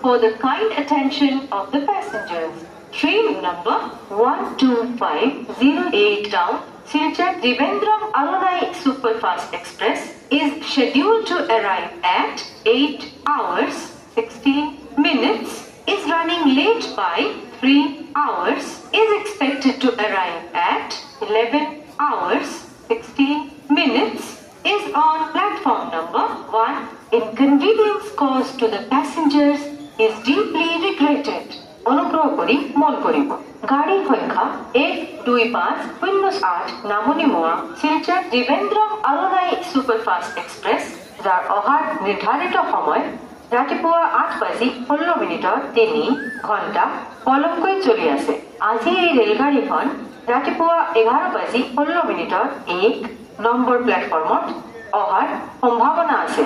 For the kind attention of the passengers, train number 12508 down Silchar Trivandrum Arunai Superfast Express is scheduled to arrive at 8 hours 16 minutes, is running late by 3 hours, is expected to arrive at 11 hours 16 minutes, is on platform number 1. Inconvenience caused to the passengers is deeply regretted. অনুগ্রহ করি মন করিব গাড়ী সংখ্যা 12508 নামনিমোৱা Silchar ত্ৰিবেন্দ্ৰম আৰুণাই superfast express যাৰ অহাৰ নিৰ্ধাৰিত সময় ৰাতিপুৱা 8:16 3 ঘণ্টা পলমকৈ চলি আছে। আজি এই ৰেলগাড়ীখন ৰাতিপুৱা 11:16 1 নম্বৰ প্লেটফৰ্মত অহাৰ সম্ভাৱনা আছে।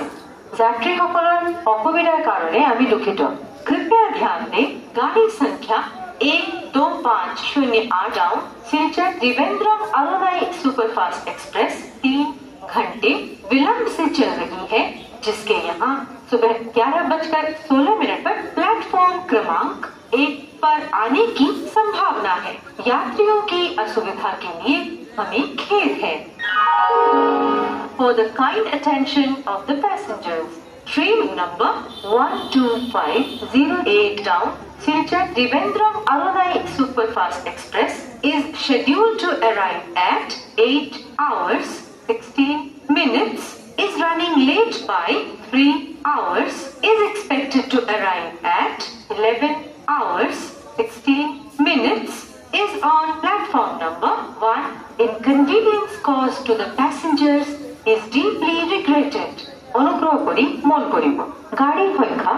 যাত্ৰীসকলৰ অসুবিধাৰ কাৰণে আমি দুঃখিত। कृपया ध्यान दें, गाड़ी संख्या 12508 down Silchar Trivandrum Aronai superfast express 3 घंटे विलंब से चल रही है, जिसके यहाँ सुबह 11:16 पर प्लेटफॉर्म क्रमांक 1 पर आने की संभावना है। यात्रियों की असुविधा के लिए हमें खेद है। For the kind attention of the passengers, train number 12508 down Silchar Trivandrum Arunai Superfast Express is scheduled to arrive at 8 hours 16 minutes, is running late by 3 hours, is expected to arrive at 11 hours 16 minutes, is on platform number 1. Inconvenience caused to the passengers is deeply regretted. অনুগ্রহ করি মন করিব গাড়ী সংখ্যা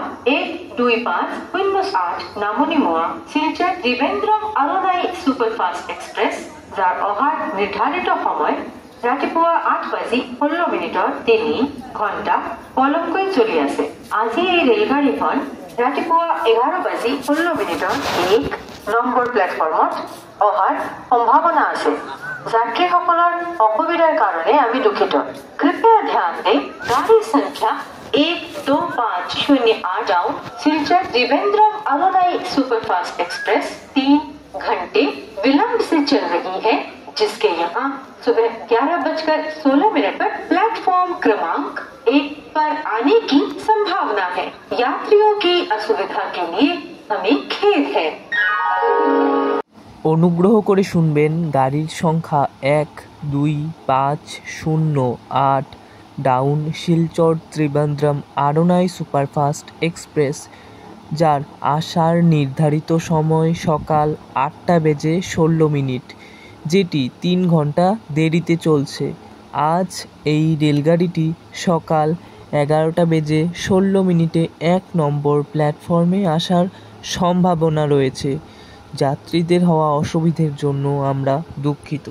12508 নামনিমোৱা Silchar ত্ৰিবেন্দ্ৰম আৰুণাই superfast express যাৰ অহাৰ নিৰ্ধাৰিত সময় ৰাতিপুৱা 8:16 3 ঘণ্টা পলমকৈ চলি আছে। আজি এই ৰেলগাড়ীখন ৰাতিপুৱা 11:16 1 নম্বৰ প্লেটফৰ্মত অহাৰ সম্ভাৱনা আছে। যাত্ৰীসকলৰ অসুবিধাৰ কাৰণে আমি দুঃখিত। कृपया ध्यान दें, गाड़ी संख्या 12508 down Silchar Trivandrum Aronai superfast express 3 घंटे विलंब से चल रही है, जिसके यहाँ सुबह 11:16 पर प्लेटफॉर्म क्रमांक 1 पर आने की संभावना है। यात्रियों की असुविधा के लिए हमें खेद है। অনুগ্রহ করে শুনবেন গাড়ির সংখ্যা 12508 ডাউন শিলচর ত্রিবেন্দ্রম আরুণাই সুপারফাস্ট এক্সপ্রেস যার আসার নির্ধারিত সময় সকাল 8:16, যেটি 3 ঘন্টা দেরিতে চলছে। আজ এই রেলগাড়িটি সকাল 11:16 1 নম্বর প্ল্যাটফর্মে আসার সম্ভাবনা রয়েছে। যাত্রীদের হওয়া অসুবিধার জন্য আমরা দুঃখিত।